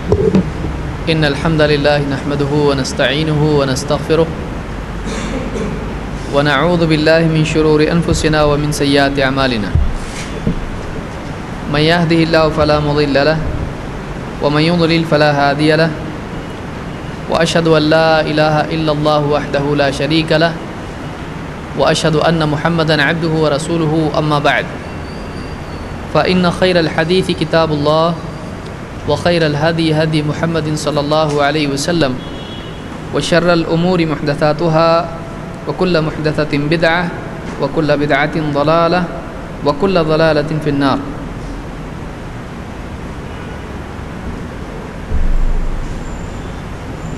إن الحمد لله نحمده ونستعينه ونستغفره ونعوذ بالله من شرور أنفسنا ومن سيئات أعمالنا من يهده الله فلا مضل له ومن يضلل فلا هادي له وأشهد أن لا إله إلا الله وحده لا شريك له وأشهد أن محمدًا عبده ورسوله أما بعد فإن خير الحديث كتاب الله وخير الهدي هدي محمد صلى الله عليه وسلم وشر الأمور محدثاتها وكل محدثة بدعة وكل بدعة ضلالة وكل ضلالة في النار۔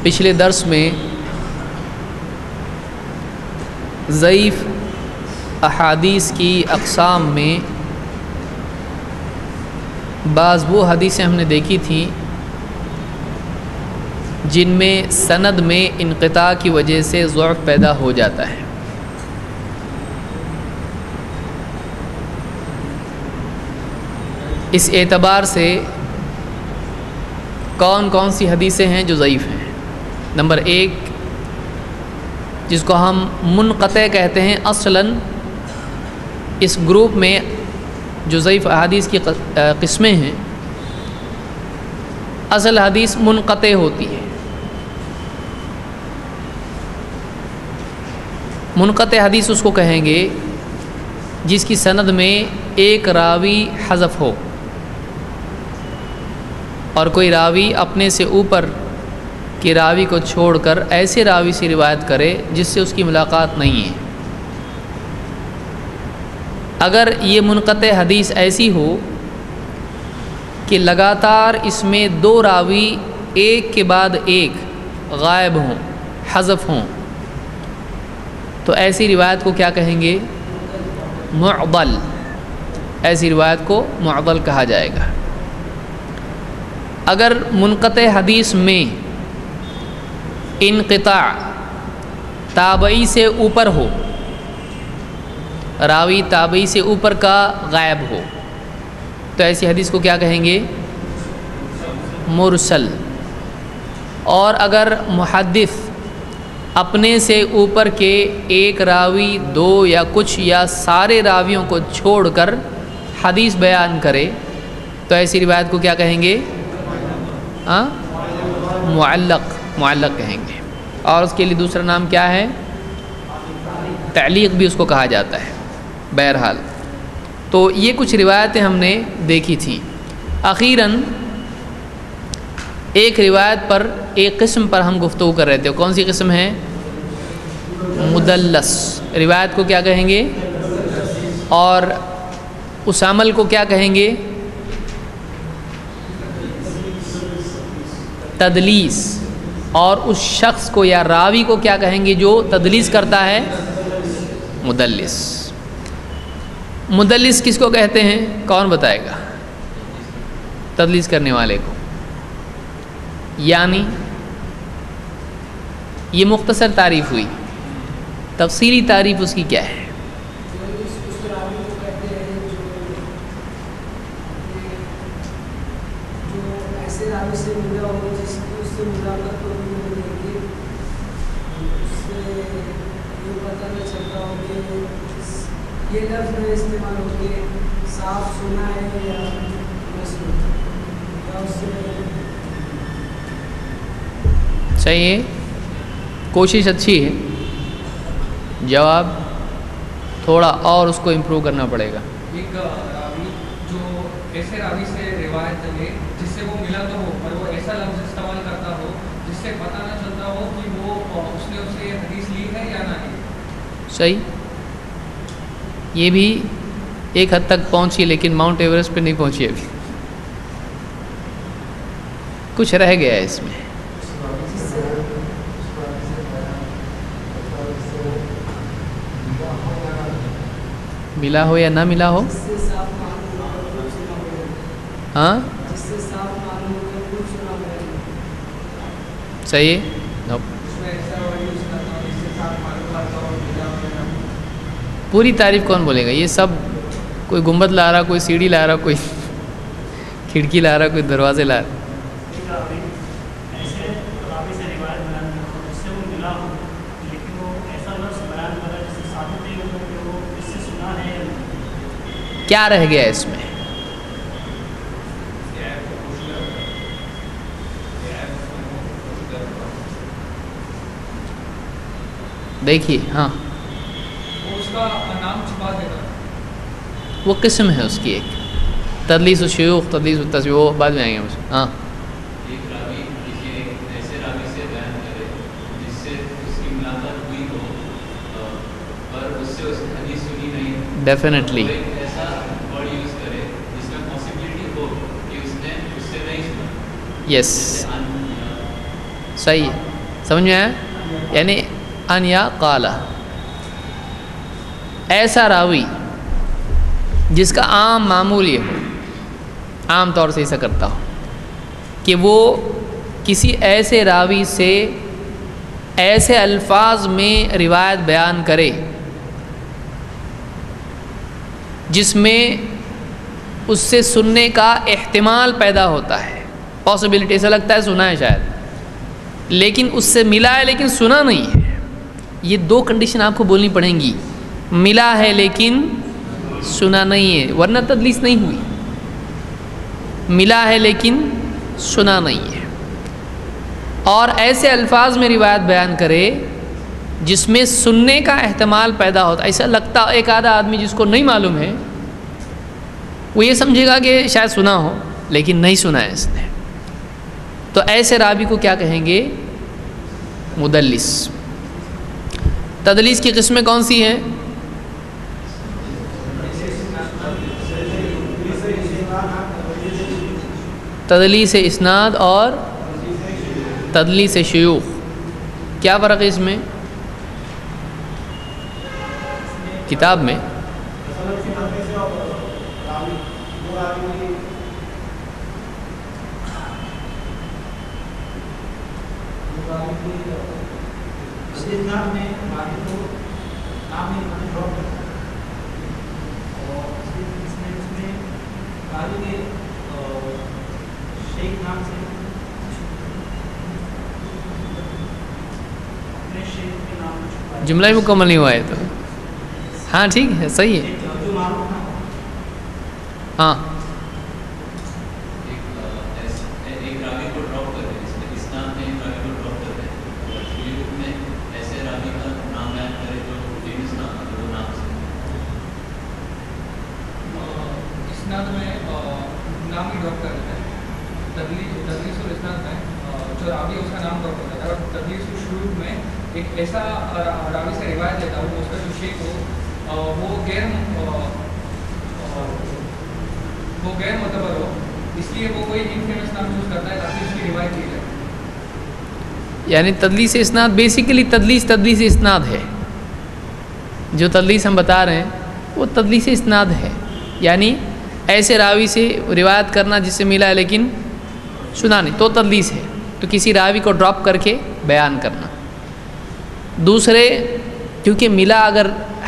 پچھلے درس میں ضعیف احادیث کی اقسام میں بعض وہ حدیثیں ہم نے دیکھی تھیں جن میں سند میں انقطاع کی وجہ سے ضعف پیدا ہو جاتا ہے۔ اس اعتبار سے کون کون سی حدیثیں ہیں جو ضعیف ہیں؟ نمبر 1 جس کو ہم منقطع کہتے ہیں، اصلاً اس گروپ میں جو ضعیف احادیث کی قسمیں ہیں، اصل حدیث منقطع ہوتی ہے۔ منقطع حدیث اس کو کہیں گے جس کی سند میں ایک راوی حذف ہو اور کوئی راوی اپنے سے اوپر کے راوی کو چھوڑ کر ایسے راوی سے روایت کرے جس سے اس کی ملاقات نہیں ہے۔ اگر یہ منقطع حدیث ایسی ہو کہ لگاتار اس میں 2 راوی ایک کے بعد ایک غائب ہوں، حذف ہوں، تو ایسی روایت کو کیا کہیں گے؟ معضل۔ ایسی روایت کو معضل کہا جائے گا۔ اگر منقطع حدیث میں انقطاع تابعی سے اوپر ہو، راوی تابعی سے اوپر کا غائب ہو، تو ایسی حدیث کو کیا کہیں گے؟ مرسل۔ اور اگر محدث اپنے سے اوپر کے ایک راوی، 2 یا کچھ یا سارے راویوں کو چھوڑ کر حدیث بیان کرے تو ایسی روایت کو کیا کہیں گے؟ معلق کہیں گے۔ اور اس کے لیے دوسرا نام کیا ہے؟ تعلیق بھی اس کو کہا جاتا ہے۔ بہرحال تو یہ کچھ روایتیں ہم نے دیکھی تھیں۔ اخیراً ایک روایت پر، ایک قسم پر ہم گفتگو کر رہے تھے۔ کون سی قسم ہے؟ مدلس۔ روایت کو کیا کہیں گے؟ اور اس عمل کو کیا کہیں گے؟ تدلیس۔ اور اس شخص کو یا راوی کو کیا کہیں گے جو تدلیس کرتا ہے؟ مدلس۔ مدلس کس کو کہتے ہیں؟ کون بتائے گا؟ تدلیس کرنے والے کو۔ یعنی یہ مختصر تعریف ہوئی، تفصیلی تعریف اس کی کیا ہے؟ یہ لفظ میں استعمال ہو کے صاف سنا ہے یا صحیح ہے، کوشش اچھی ہے، جواب تھوڑا اور اس کو امپروو کرنا پڑے گا۔ ایک راوی جو ایسے راوی سے روایت کرے جس سے وہ ملا تو ہو پر وہ ایسا لفظ استعمال کرتا ہو جس سے پتہ نہ چلتا ہو کہ وہ اس نے اس سے حدیث لی ہے یا نہیں۔ صحیح، یہ بھی ایک حد تک پہنچی لیکن ماؤنٹ ایوریسٹ پہ نہیں پہنچی، ابھی کچھ رہ گیا ہے اس میں۔ ملا ہو یا نہ ملا ہو، ہاں صحیح ہے۔ پوری تعریف کون بولے گا؟ یہ سب کوئی گنبد لا رہا، کوئی سیڑھی لا رہا، کوئی کھڑکی لا رہا، کوئی دروازے لا رہا۔ کیا رہ گیا اس میں؟ دیکھیے ہاں وہ اس کا نام چھپا دیتا ہے. وہ قسم ہے اس کی ایک تدلیس الشیوخ تدلیس التسویح، وہ بعد میں آئیں گے اس میں. ہاں ایک راوی کسی ایسے راوی سے بیان کرے جس سے اس کی ملاقات ہوئی ہو پر اس سے اس نے حدیث سنی نہیں، ڈیفینیٹلی ایک ایسا ورڈ یوز کرے جس میں پاسبلٹی ہو کہ اس نے اس سے نہیں سنا. یس صحیح سمجھ میں آیا؟ یعنی ان یا قال، ایسا راوی جس کا عام معمول یہ ہو، عام طور سے ایسا کرتا ہو کہ وہ کسی ایسے راوی سے ایسے الفاظ میں روایت بیان کرے جس میں اس سے سننے کا احتمال پیدا ہوتا ہے، پاسبلٹی، ایسا لگتا ہے سنا ہے شاید، لیکن اس سے ملا ہے لیکن سنا نہیں ہے. یہ دو کنڈیشن آپ کو بولنی پڑیں گی، ملا ہے لیکن سنا نہیں ہے، ورنہ تدلیس نہیں ہوئی. ملا ہے لیکن سنا نہیں ہے، اور ایسے الفاظ میں روایت بیان کرے جس میں سننے کا احتمال پیدا ہوتا ہے. ایسا لگتا ایک آدھا آدمی جس کو نہیں معلوم ہے وہ یہ سمجھے گا کہ شاید سنا ہو لیکن نہیں سنا ہے اس نے، تو ایسے راوی کو کیا کہیں گے؟ مدلس. تدلیس کی قسمیں کون سی ہیں؟ تدلیس اسناد اور تدلیس شیوخ. کیا فرق ہے اس میں کتاب میں؟ جملہ ہی مکمل نہیں ہوا ہے تو ہاں ٹھیک ہے صحیح ہے. ہاں ایک راوی کو ڈراپ کر دیں، اس میں اسناد میں ایک راوی کو ڈراپ کر دیں اور شیوخ میں ایسے راوی کا نام بیان کرے جو فیمس نام ہے وہ نام سے. اسناد میں نام ہی ڈراپ کر دیتا ہے. تدلیس اور اسناد میں جو راوی ہے اس کا نام ڈراپ کر دیتا ہے، اور تدلیس اور شیوخ میں ایک ایسا راوی سے روایت لیتا ہوں اس کا جو شیخ ہو وہ غیر معتبر ہو، اس لیے وہ کوئی انفیمس نام یوز کرتا ہے تاکہ اس کی روایت کی جائے. یعنی تدلیس اسناد بیسیکلی تدلیس اسناد ہے. جو تدلیس ہم بتا رہے ہیں وہ تدلیس اسناد ہے، یعنی ایسے راوی سے روایت کرنا جس سے ملا ہے لیکن سنا نہیں، تو تدلیس ہے. تو کسی راوی کو ڈراپ کر کے بیان کرنا. دوسرے کیونکہ ملا اگر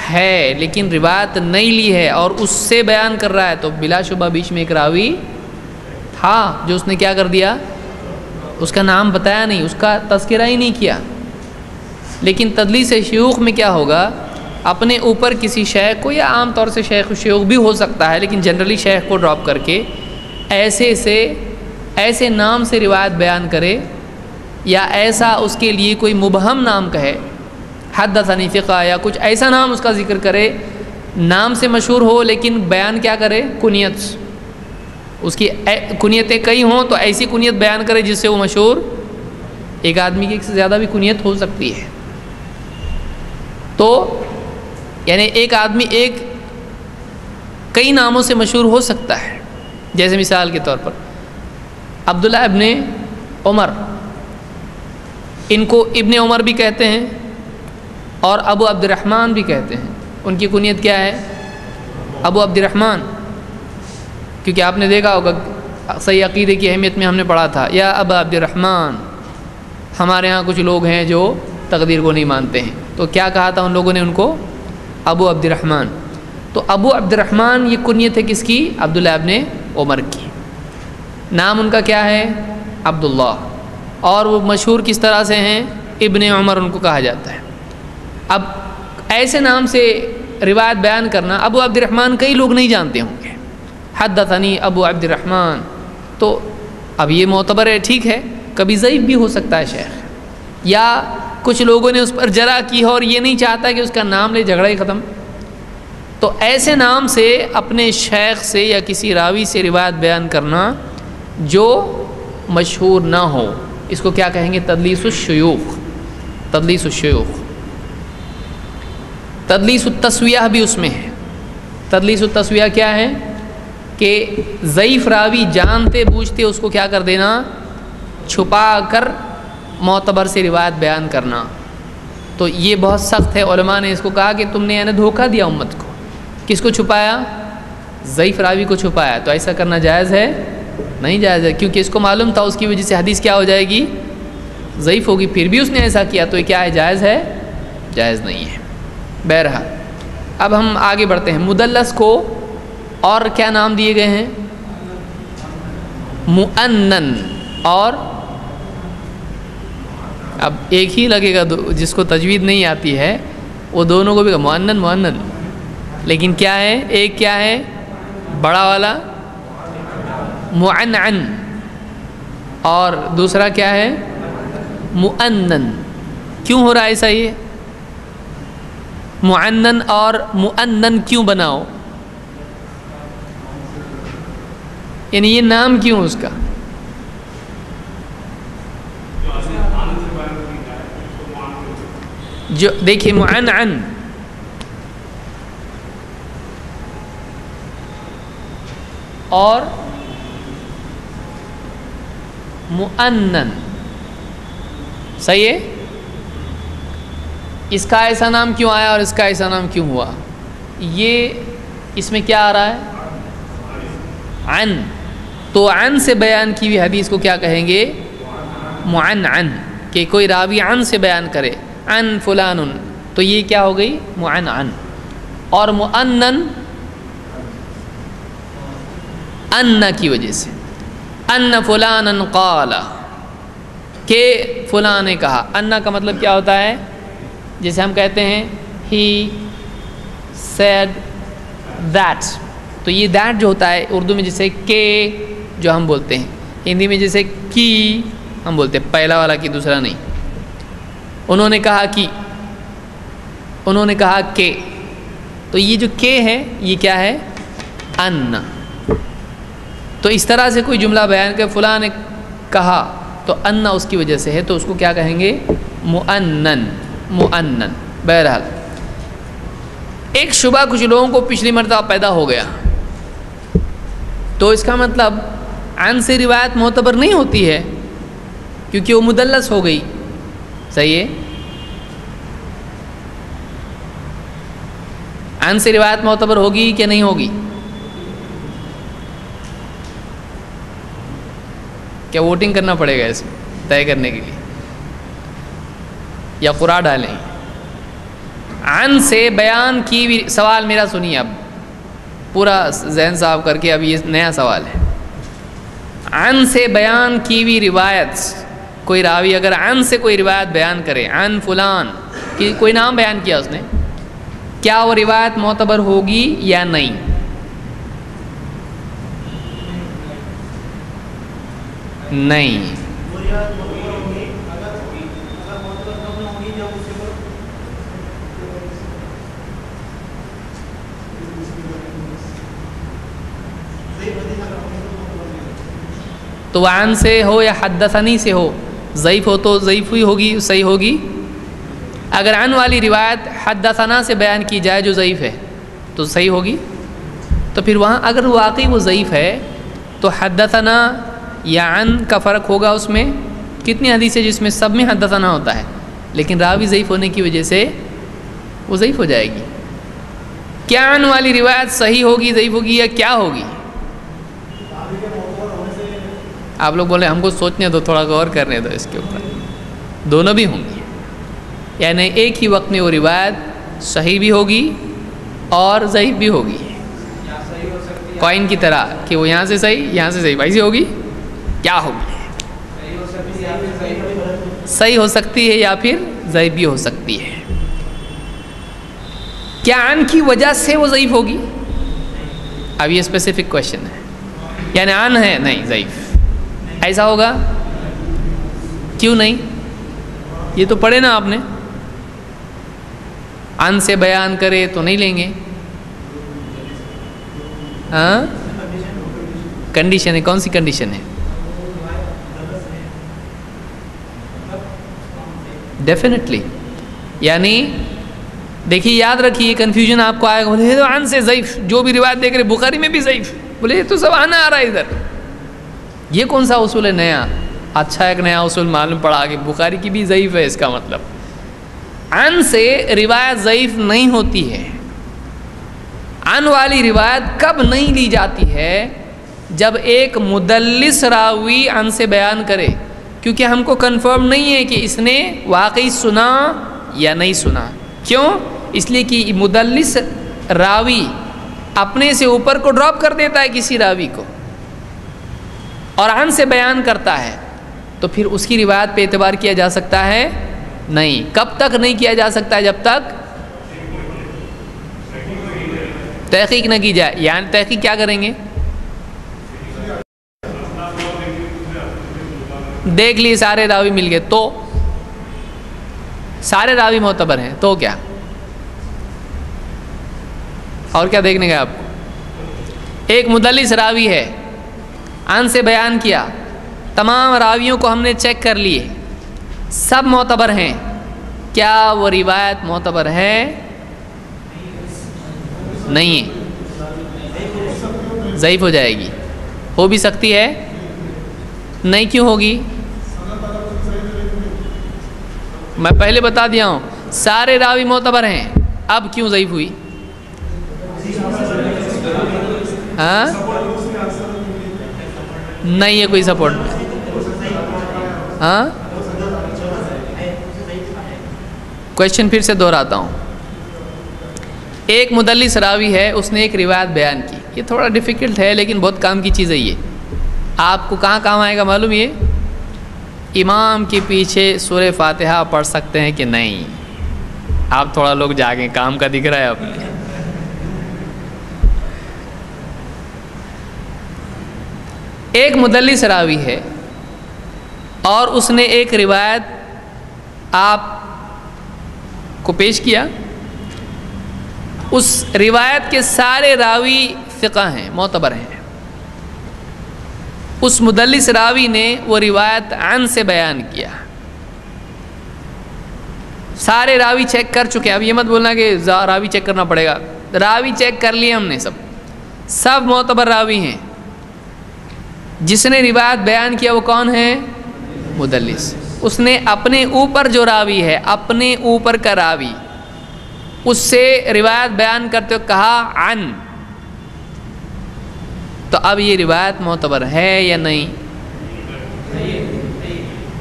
ہے لیکن روایت نہیں لی ہے اور اس سے بیان کر رہا ہے تو بلا شبہ بیچ میں ایک راوی تھا جو اس نے کیا کر دیا، اس کا نام بتایا نہیں، اس کا تذکرہ ہی نہیں کیا. لیکن تدلیس شیوخ میں کیا ہوگا، اپنے اوپر کسی شیخ کو، یا عام طور سے شیخ شیوخ بھی ہو سکتا ہے لیکن جنرلی شیخ کو ڈراپ کر کے ایسے نام سے روایت بیان کرے، یا ایسا اس کے لیے کوئی مبہم نام کہے، حدثنی فقہ یا کچھ ایسا نام اس کا ذکر کرے، نام سے مشہور ہو لیکن بیان کیا کرے، کنیت. اس کی کنیتیں کئی ہوں تو ایسی کنیت بیان کرے جس سے وہ مشہور. ایک آدمی کی ایک سے زیادہ بھی کنیت ہو سکتی ہے. تو یعنی ایک آدمی کئی ناموں سے مشہور ہو سکتا ہے. جیسے مثال کے طور پر عبداللہ ابن عمر، ان کو ابن عمر بھی کہتے ہیں اور ابو عبد الرحمن بھی کہتے ہیں. ان کی کنیت کیا ہے؟ ابو عبد الرحمن. کیونکہ آپ نے دیکھا ہوگا صحیح عقیدے کی اہمیت میں ہم نے پڑھا تھا، یا ابا عبد الرحمن. ہمارے ہاں کچھ لوگ ہیں جو تقدیر کو نہیں مانتے ہیں، تو کیا کہا تھا ان لوگوں نے ان کو؟ ابو عبد الرحمن. تو ابو عبد الرحمن یہ کنیت ہے کس کی؟ عبداللہ ابن عمر کی. نام ان کا کیا ہے؟ عبداللہ. اور وہ مشہور کس طرح سے ہیں؟ ابن عمر ان کو کہا جاتا ہے. اب ایسے نام سے روایت بیان کرنا، ابو عبد الرحمن کئی لوگ نہیں جانتے ہوں گے، حدثنی ابو عبد الرحمن، تو اب یہ معتبر ہے، ٹھیک ہے، کبھی ضعیف بھی ہو سکتا ہے شیخ، یا کچھ لوگوں نے اس پر جرح کی اور یہ نہیں چاہتا کہ اس کا نام لے، جھگڑا ہی ختم. تو ایسے نام سے اپنے شیخ سے یا کسی راوی سے روایت بیان کرنا جو مشہور نہ ہو، اس کو کیا کہیں گے؟ تدلیس الشیوخ. تدلیس الشیوخ. تدلیس التسویہ بھی اس میں ہے. تدلیس التسویہ کیا ہے؟ کہ ضعیف راوی جانتے بوجھتے اس کو کیا کر دینا؟ چھپا کر معتبر سے روایت بیان کرنا. تو یہ بہت سخت ہے. علماء نے اس کو کہا کہ تم نے یعنی دھوکہ دیا امت کو. کس کو چھپایا؟ ضعیف راوی کو چھپایا. تو ایسا کرنا جائز ہے؟ نہیں جائز ہے، کیونکہ اس کو معلوم تھا اس کی وجہ سے حدیث کیا ہو جائے گی؟ ضعیف ہوگی. پھر بھی اس نے ایسا کیا تو یہ کیا ہے؟ جائز ہے؟ جائز نہیں ہے. بہرحال اب ہم آگے بڑھتے ہیں. مدلس کو اور کیا نام دیے گئے ہیں؟ مؤنن. اور اب ایک ہی لگے گا، جس کو تجوید نہیں آتی ہے وہ دونوں کو بھی مؤنن مؤنن، لیکن کیا ہے؟ ایک کیا ہے بڑا والا؟ معنعن. اور دوسرا کیا ہے؟ مؤنن. کیوں ہو رہا ہے ایسا؟ یہ معنن اور مؤنن کیوں بناؤ؟ یعنی یہ نام کیوں اس کا؟ جو دیکھیے معنعن اور مؤنن، صحیح ہے؟ اس کا ایسا نام کیوں آیا اور اس کا ایسا نام کیوں ہوا؟ یہ اس میں کیا آ رہا ہے؟ عن. تو عن سے بیان کی ہوئی حدیث کو کیا کہیں گے؟ معنعن. کہ کوئی راوی عن سے بیان کرے، عن فلان، تو یہ کیا ہو گئی؟ معنعن. اور مؤنن ان کی وجہ سے، ان فلان قال، کہ فلاں نے کہا. ان کا مطلب کیا ہوتا ہے؟ جیسے ہم کہتے ہیں he said that، تو یہ that جو ہوتا ہے اردو میں جیسے کہ جو ہم بولتے ہیں، ہندی میں جیسے کی ہم بولتے ہیں، پہلا والا کی، دوسرا نہیں. انہوں نے کہا کہ، انہوں نے کہا کہ، تو یہ جو کہ ہے یہ کیا ہے؟ ان. تو اس طرح سے کوئی جملہ بیان کہ فلاں نے کہا تو ان اس کی وجہ سے ہے، تو اس کو کیا کہیں گے؟ مؤنن. مؤنن. بہرحال ایک شبہ کچھ لوگوں کو پچھلی مرتبہ پیدا ہو گیا، تو اس کا مطلب عن سے روایت معتبر نہیں ہوتی ہے کیونکہ وہ مدلس ہو گئی. صحیح ہے؟ عن سے روایت معتبر ہوگی کہ نہیں ہوگی؟ کیا ووٹنگ کرنا پڑے گا اس میں طے کرنے کے لیے، یا قرعہ ڈالیں؟ عن سے بیان کی بھی سوال میرا سنیے، اب پورا ذہن صاف کر کے، اب یہ نیا سوال ہے. عن سے بیان کی بھی روایت، کوئی راوی اگر عن سے کوئی روایت بیان کرے، عن فلان کہ کوئی نام بیان کیا اس نے، کیا وہ روایت معتبر ہوگی یا نہیں؟ نہیں. تو عن سے ہو یا حدثنی سے ہو، ضعیف ہو تو ضعیف ہی ہوگی، صحیح ہوگی. اگر عن والی روایت حدثنا سے بیان کی جائے جو ضعیف ہے تو صحیح ہوگی. تو پھر وہاں اگر واقعی وہ ضعیف ہے تو حدثنا یا عن کا فرق ہوگا. اس میں کتنی حدیث ہے جس میں سب میں حدثنا ہوتا ہے، لیکن راوی ضعیف ہونے کی وجہ سے وہ ضعیف ہو جائے گی. کیا عن والی روایت صحیح ہوگی، ضعیف ہوگی، یا کیا ہوگی؟ آپ لوگ بولے ہم کو سوچنے دو، تھوڑا غور کرنے دو اس کے اوپر. دونوں بھی ہوں گی، یعنی ایک ہی وقت میں وہ روایت صحیح بھی ہوگی اور ضعیف بھی ہوگی. کوائن کی طرح کہ وہ یہاں سے صحیح، یہاں سے صحیح، ایسی ہوگی. کیا ہوگی؟ صحیح ہو سکتی ہے یا پھر ضعیف بھی ہو سکتی ہے. کیا عن کی وجہ سے وہ ضعیف ہوگی؟ اب یہ اسپیسیفک کویشچن ہے. یعنی عن ہے نہیں ضعیف، ایسا ہوگا؟ کیوں نہیں؟ یہ تو پڑھے نا آپ نے، عن سے بیان کرے تو نہیں لیں گے. ہاں کنڈیشن ہے. کون سی کنڈیشن ہے؟ ڈیفینیٹلی. یعنی دیکھیے یاد رکھیے، کنفیوژن آپ کو آئے گا، بولے تو عن سے ضعیف، جو بھی روایت دیکھ رہے بخاری میں بھی ضعیف، بولے یہ تو سب عن آ رہا ہے ادھر، یہ کون سا اصول ہے نیا؟ اچھا ایک نیا اصول معلوم پڑا کہ بخاری کی بھی ضعیف ہے. اس کا مطلب عن سے روایت ضعیف نہیں ہوتی ہے. عن والی روایت کب نہیں لی جاتی ہے؟ جب ایک مدلس راوی عن سے بیان کرے، کیونکہ ہم کو کنفرم نہیں ہے کہ اس نے واقعی سنا یا نہیں سنا. کیوں؟ اس لیے کہ مدلس راوی اپنے سے اوپر کو ڈراپ کر دیتا ہے کسی راوی کو اور عن سے بیان کرتا ہے، تو پھر اس کی روایت پہ اعتبار کیا جا سکتا ہے؟ نہیں. کب تک نہیں کیا جا سکتا ہے؟ جب تک تحقیق نہ کی جائے. یعنی تحقیق کیا کریں گے؟ دیکھ لیے سارے راوی مل گئے تو سارے راوی معتبر ہیں تو کیا؟ اور کیا دیکھنے کا آپ کو؟ ایک مدلس راوی ہے، عن سے بیان کیا، تمام راویوں کو ہم نے چیک کر لیے، سب معتبر ہیں، کیا وہ روایت معتبر ہے؟ نہیں ہے، ضعیف ہو جائے گی. ہو بھی سکتی ہے؟ نہیں. کیوں ہوگی؟ میں پہلے بتا دیا ہوں سارے راوی معتبر ہیں، اب کیوں ضعیف ہوئی؟ ہاں نہیں ہے کوئی سپورٹ. ہاں کویشچن پھر سے دہراتا ہوں. ایک مدلس راوی ہے، اس نے ایک روایت بیان کی، یہ تھوڑا ڈیفیکلٹ ہے لیکن بہت کام کی چیز ہے. یہ آپ کو کہاں کام آئے گا معلوم؟ یہ امام کے پیچھے سورہ فاتحہ پڑھ سکتے ہیں کہ نہیں؟ آپ تھوڑا لوگ جاگیں، کام کا دکھ رہا ہے آپ. ایک مدلس راوی ہے اور اس نے ایک روایت آپ کو پیش کیا، اس روایت کے سارے راوی ثقہ ہیں، معتبر ہیں. اس مدلس راوی نے وہ روایت عن سے بیان کیا، سارے راوی چیک کر چکے. اب یہ مت بولنا کہ راوی چیک کرنا پڑے گا، راوی چیک کر لیے ہم نے، سب معتبر راوی ہیں. جس نے روایت بیان کیا وہ کون ہے؟ مدلس. اس نے اپنے اوپر جو راوی ہے، اپنے اوپر کا راوی، اس سے روایت بیان کرتے ہوئے کہا عن، تو اب یہ روایت معتبر ہے یا نہیں؟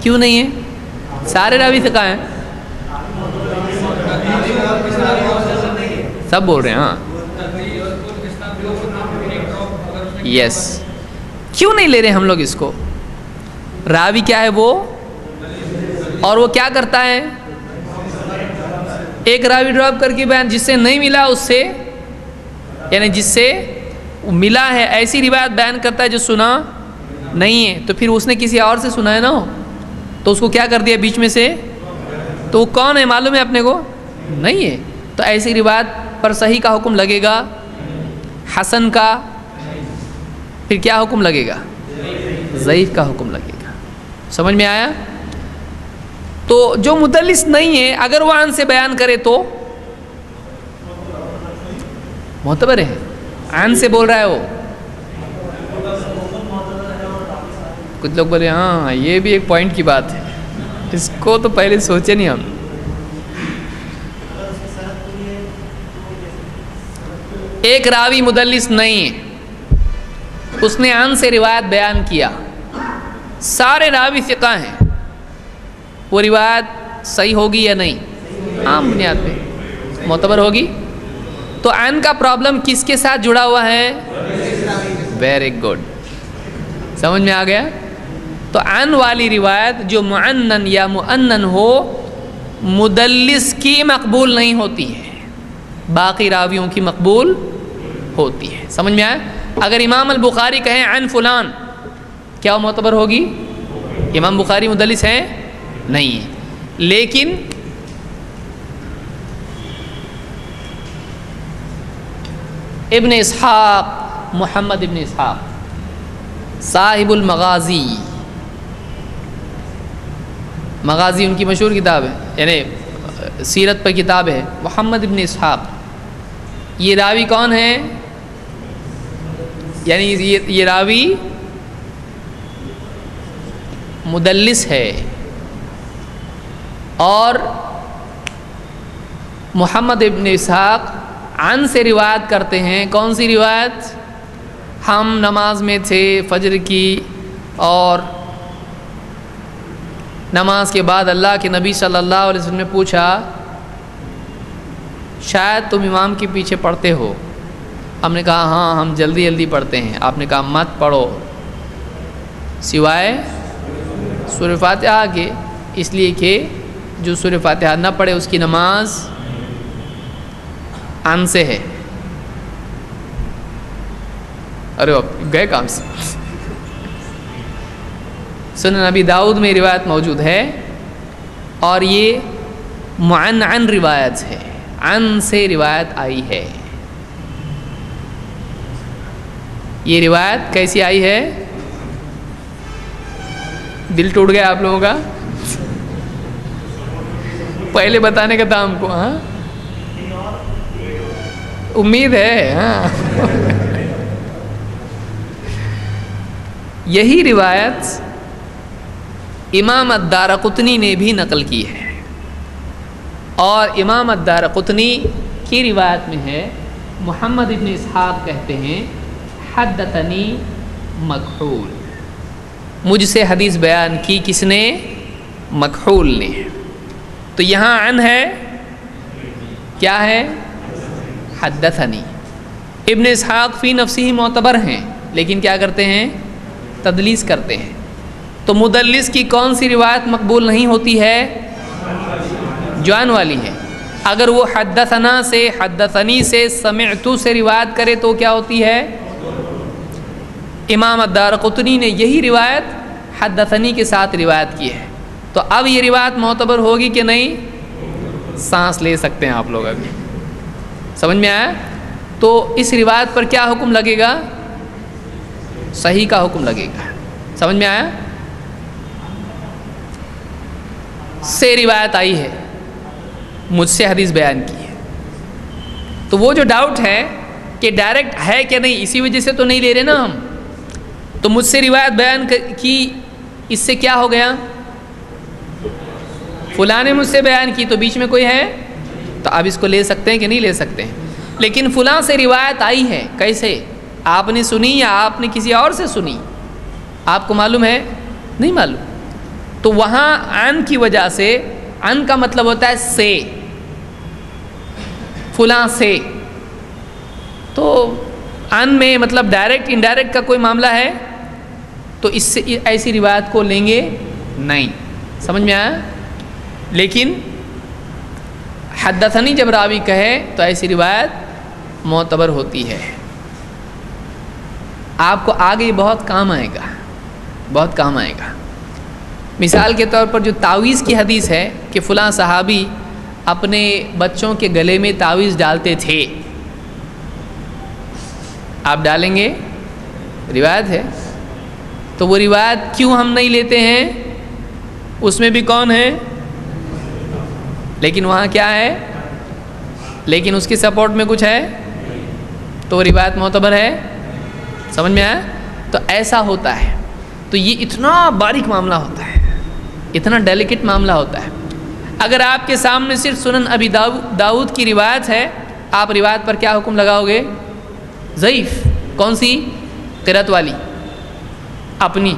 کیوں نہیں ہے؟ سارے راوی ثقہ ہیں، سب بول رہے ہیں. ہاں یس. کیوں نہیں لے رہے ہم لوگ اس کو؟ راوی کیا ہے وہ، اور وہ کیا کرتا ہے؟ ایک راوی ڈراپ کر کے بیان، جس سے نہیں ملا اس سے، یعنی جس سے ملا ہے ایسی روایت بیان کرتا ہے جو سنا نہیں ہے. تو پھر اس نے کسی اور سے سنا ہے نا، تو اس کو کیا کر دیا بیچ میں سے؟ تو وہ کون ہے معلوم ہے اپنے کو؟ نہیں ہے. تو ایسی روایت پر صحیح کا حکم لگے گا؟ حسن کا؟ پھر کیا حکم لگے گا؟ ضعیف کا حکم لگے گا. سمجھ میں آیا؟ تو جو مدلس نہیں ہے اگر وہ عن سے بیان کرے تو معتبر ہے. عن سے بول رہا ہے وہ. کچھ لوگ بولے ہاں یہ بھی ایک پوائنٹ کی بات ہے، اس کو تو پہلے سوچے نہیں ہم. ایک راوی مدلس نہیں ہے، اس نے عن سے روایت بیان کیا، سارے راوی ثقہ ہیں، وہ روایت صحیح ہوگی یا نہیں؟ عام بنیاد پہ معتبر ہوگی. تو عن کا پرابلم کس کے ساتھ جڑا ہوا ہے؟ ویری گڈ، سمجھ میں آ گیا. تو عن والی روایت جو معنن یا مؤنن ہو، مدلس کی مقبول نہیں ہوتی ہے. باقی راویوں کی مقبول ہوتی ہے. سمجھ میں آیا؟ اگر امام البخاری کہیں عن فلان، کیا وہ معتبر ہوگی؟ امام بخاری مدلس ہیں؟ نہیں ہے. لیکن ابن اسحاق، محمد ابن اسحاق صاحب المغازی، مغازی ان کی مشہور کتاب ہے، یعنی سیرت پر کتاب ہے. محمد ابن اسحاق یہ راوی کون ہے؟ یعنی یہ راوی مدلس ہے. اور محمد ابن اسحاق عن سے روایت کرتے ہیں. کون سی روایت؟ ہم نماز میں تھے فجر کی، اور نماز کے بعد اللہ کے نبی صلی اللہ علیہ وسلم نے پوچھا شاید تم امام کے پیچھے پڑھتے ہو. ہم نے کہا ہاں ہم جلدی جلدی پڑھتے ہیں. آپ نے کہا مت پڑھو سوائے سورہ فاتحہ کے، اس لیے کہ جو سورہ فاتحہ نہ پڑھے اس کی نماز ان سے ہے. ارے گئے کام سے. سنن نبی داؤد میں روایت موجود ہے، اور یہ معنعن روایت ہے، عن سے روایت آئی ہے. یہ روایت کیسی آئی ہے؟ دل ٹوٹ گیا آپ لوگوں کا؟ پہلے بتانے کا تھا ہم کو. ہاں امید ہے. ہاں یہی روایت امام الدارقطنی نے بھی نقل کی ہے، اور امام الدارقطنی کی روایت میں ہے محمد ابن اسحاق کہتے ہیں حدثنی مکحول، مجھ سے حدیث بیان کی کس نے؟ مکحول نے. تو یہاں عن ہے، کیا ہے؟ حدثنی. ابن اسحاق فی نفسہ معتبر ہیں، لیکن کیا کرتے ہیں؟ تدلیس کرتے ہیں. تو مدلس کی کون سی روایت مقبول نہیں ہوتی ہے؟ جو عن والی ہے. اگر وہ حدثنا سے، حدثنی سے، سمعتو سے روایت کرے تو کیا ہوتی ہے؟ امام الدارقطنی نے یہی روایت حدثنی کے ساتھ روایت کی ہے. تو اب یہ روایت معتبر ہوگی کہ نہیں؟ سانس لے سکتے ہیں آپ لوگ. ابھی سمجھ میں آیا؟ تو اس روایت پر کیا حکم لگے گا؟ صحیح کا حکم لگے گا. سمجھ میں آیا؟ سے روایت آئی ہے، مجھ سے حدیث بیان کی ہے. تو وہ جو ڈاؤٹ ہے کہ ڈائریکٹ ہے کہ نہیں، اسی وجہ سے تو نہیں لے رہے نا ہم. تو مجھ سے روایت بیان کی، اس سے کیا ہو گیا؟ فلاں نے مجھ سے بیان کی، تو بیچ میں کوئی ہے؟ تو اب اس کو لے سکتے ہیں کہ نہیں لے سکتے ہیں؟ لیکن فلاں سے روایت آئی ہے، کیسے؟ آپ نے سنی یا آپ نے کسی اور سے سنی؟ آپ کو معلوم ہے؟ نہیں معلوم. تو وہاں عن کی وجہ سے، عن کا مطلب ہوتا ہے سے، فلاں سے. تو عن میں مطلب ڈائریکٹ انڈائریکٹ کا کوئی معاملہ ہے، تو اس سے ایسی روایت کو لیں گے نہیں. سمجھ میں آیا؟ لیکن حدثنی جب راوی کہے تو ایسی روایت معتبر ہوتی ہے. آپ کو آگے بہت کام آئے گا، بہت کام آئے گا. مثال کے طور پر جو تعویذ کی حدیث ہے کہ فلاں صحابی اپنے بچوں کے گلے میں تعویذ ڈالتے تھے، آپ ڈالیں گے؟ روایت ہے. تو وہ روایت کیوں ہم نہیں لیتے ہیں؟ اس میں بھی کون ہے؟ لیکن وہاں کیا ہے؟ لیکن اس کی سپورٹ میں کچھ ہے، تو وہ روایت معتبر ہے. سمجھ میں آیا؟ تو ایسا ہوتا ہے. تو یہ اتنا باریک معاملہ ہوتا ہے، اتنا ڈیلیکیٹ معاملہ ہوتا ہے. اگر آپ کے سامنے صرف سنن ابی داؤد کی روایت ہے، آپ روایت پر کیا حکم لگاؤ گے؟ ضعیف. کون سی؟ قرأت والی اپنی.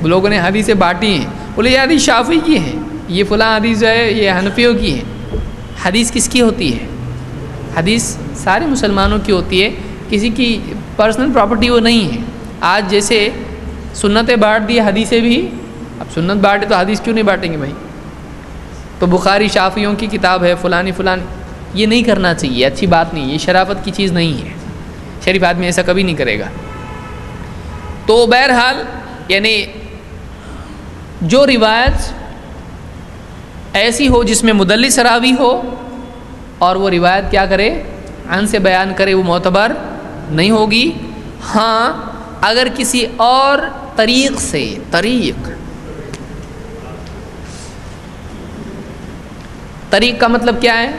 لوگوں نے حدیثیں بانٹی ہیں، بولے یہ حدیث شافعی کی ہے، یہ فلاں حدیث جو ہے یہ حنفیوں کی ہے. حدیث کس کی ہوتی ہے؟ حدیث سارے مسلمانوں کی ہوتی ہے، کسی کی پرسنل پراپرٹی وہ نہیں ہے. آج جیسے سنتیں بانٹ دی حدیثیں بھی، اب سنت بانٹے تو حدیث کیوں نہیں بانٹیں گے بھائی؟ تو بخاری شافعیوں کی کتاب ہے، فلانی فلانی. یہ نہیں کرنا چاہیے، اچھی بات نہیں، یہ شرافت کی چیز نہیں ہے، شریف آدمی ایسا کبھی نہیں کرے گا۔ تو بہرحال یعنی جو روایت ایسی ہو جس میں مدلس راوی ہو اور وہ روایت کیا کرے، عن سے بیان کرے، وہ معتبر نہیں ہوگی۔ ہاں اگر کسی اور طریق سے، طریق کا مطلب کیا ہے؟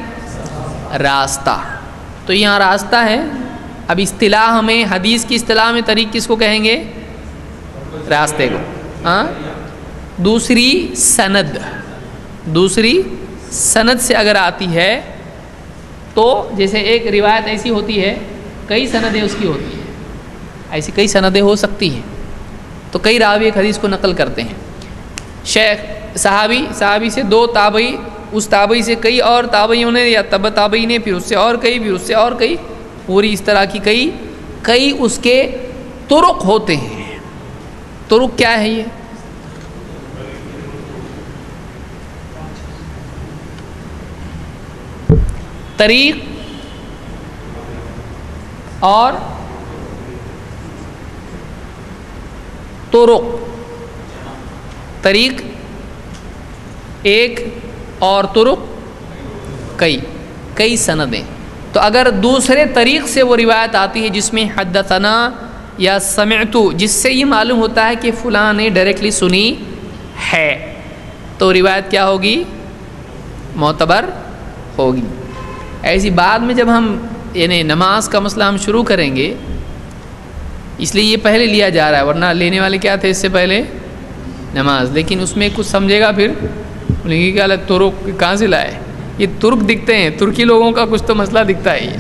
راستہ، تو یہاں راستہ ہے۔ اب اصطلاح میں، حدیث کی اصطلاح میں طریق کس کو کہیں گے؟ راستے کو۔ ہاں دوسری سند سے اگر آتی ہے تو جیسے ایک روایت ایسی ہوتی ہے، کئی سندیں اس کی ہوتی ہیں، ایسی کئی سندیں ہو سکتی ہیں، تو کئی راوی ایک حدیث کو نقل کرتے ہیں۔ شیخ صحابی سے دو تابعی، اس تابعی سے کئی اور تابعیوں نے یا تبع تابعی نے، پھر اس سے اور کئی، پھر اس سے اور کئی، پوری اس طرح کی کئی اس کے طرق ہوتے ہیں۔ طرق کیا ہے؟ یہ طریق اور طرق، طریق ایک اور طرق کئی سندیں۔ تو اگر دوسرے طریق سے وہ روایت آتی ہے جس میں حدثنا یا سمعت، جس سے یہ معلوم ہوتا ہے کہ فلاں نے ڈائریکٹلی سنی ہے، تو روایت کیا ہوگی؟ معتبر ہوگی۔ ایسی بعد میں جب ہم یعنی نماز کا مسئلہ ہم شروع کریں گے، اس لیے یہ پہلے لیا جا رہا ہے، ورنہ لینے والے کیا تھے اس سے پہلے؟ نماز۔ لیکن اس میں کچھ سمجھے گا، پھر بولیں گے کہ الگ ترک کہاں سے لائے؟ یہ ترک دکھتے ہیں، ترکی لوگوں کا کچھ تو مسئلہ دکھتا ہے یہ۔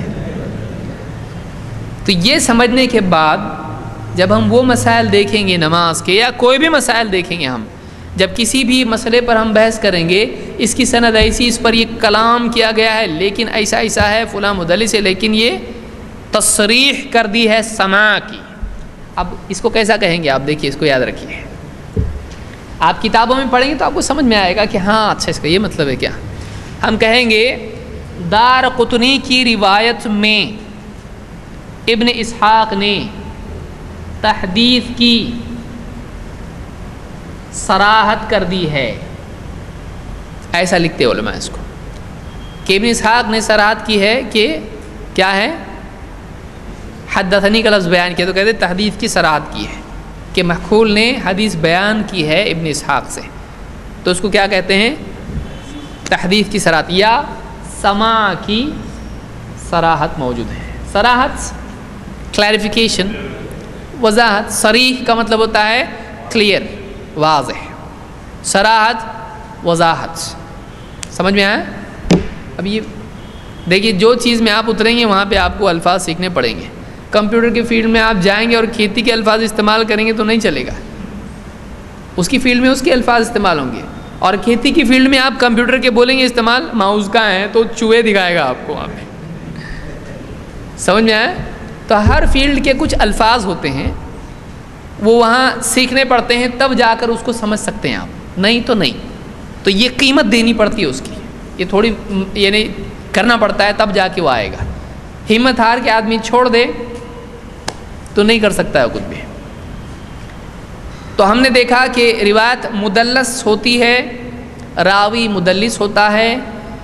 تو یہ سمجھنے کے بعد جب ہم وہ مسائل دیکھیں گے نماز کے، یا کوئی بھی مسائل دیکھیں گے، ہم جب کسی بھی مسئلے پر ہم بحث کریں گے، اس کی سند ایسی، اس پر یہ کلام کیا گیا ہے، لیکن ایسا ہے، فلاں مدلس ہے، لیکن یہ تصریح کر دی ہے سماع کی۔ اب اس کو کیسا کہیں گے؟ آپ دیکھیے، اس کو یاد رکھیے، آپ کتابوں میں پڑھیں گے تو آپ کو سمجھ میں آئے گا کہ ہاں اچھا اس کا یہ مطلب ہے کیا۔ ہم کہیں گے دارقطنی کی روایت میں ابن اسحاق نے تحدیث کی صراحت کر دی ہے، ایسا لکھتے علماء اس کو، کہ ابن اسحاق نے صراحت کی ہے کہ کیا ہے؟ حدثنی کا لفظ بیان کیا، تو کہتے تحدیث کی صراحت کی ہے کہ مخول نے حدیث بیان کی ہے ابن اسحاق سے، تو اس کو کیا کہتے ہیں؟ تحدیث کی صراحت، یا سماع کی صراحت موجود ہے۔ صراحت کلیریفیکیشن، وضاحت، صریح کا مطلب ہوتا ہے کلیئر، واضح، صراحت وضاحت، سمجھ میں آیا؟ اب یہ دیکھیے، جو چیز میں آپ اتریں گے وہاں پہ آپ کو الفاظ سیکھنے پڑیں گے۔ کمپیوٹر کے فیلڈ میں آپ جائیں گے اور کھیتی کے الفاظ استعمال کریں گے تو نہیں چلے گا، اس کی فیلڈ میں اس کے الفاظ استعمال ہوں گے، اور کھیتی کی فیلڈ میں آپ کمپیوٹر کے بولیں گے استعمال، ماؤس کا ہے تو چوہے دکھائے گا آپ کو وہاں پہ، سمجھ میں آیا؟ تو ہر فیلڈ کے کچھ الفاظ ہوتے ہیں، وہ وہاں سیکھنے پڑتے ہیں، تب جا کر اس کو سمجھ سکتے ہیں آپ، نہیں تو نہیں۔ تو یہ قیمت دینی پڑتی ہے اس کی، یہ تھوڑی یعنی کرنا پڑتا ہے، تب جا کے وہ آئے گا۔ ہمت ہار کے آدمی چھوڑ دے تو نہیں کر سکتا ہے کچھ بھی۔ تو ہم نے دیکھا کہ روایت مدلس ہوتی ہے، راوی مدلس ہوتا ہے،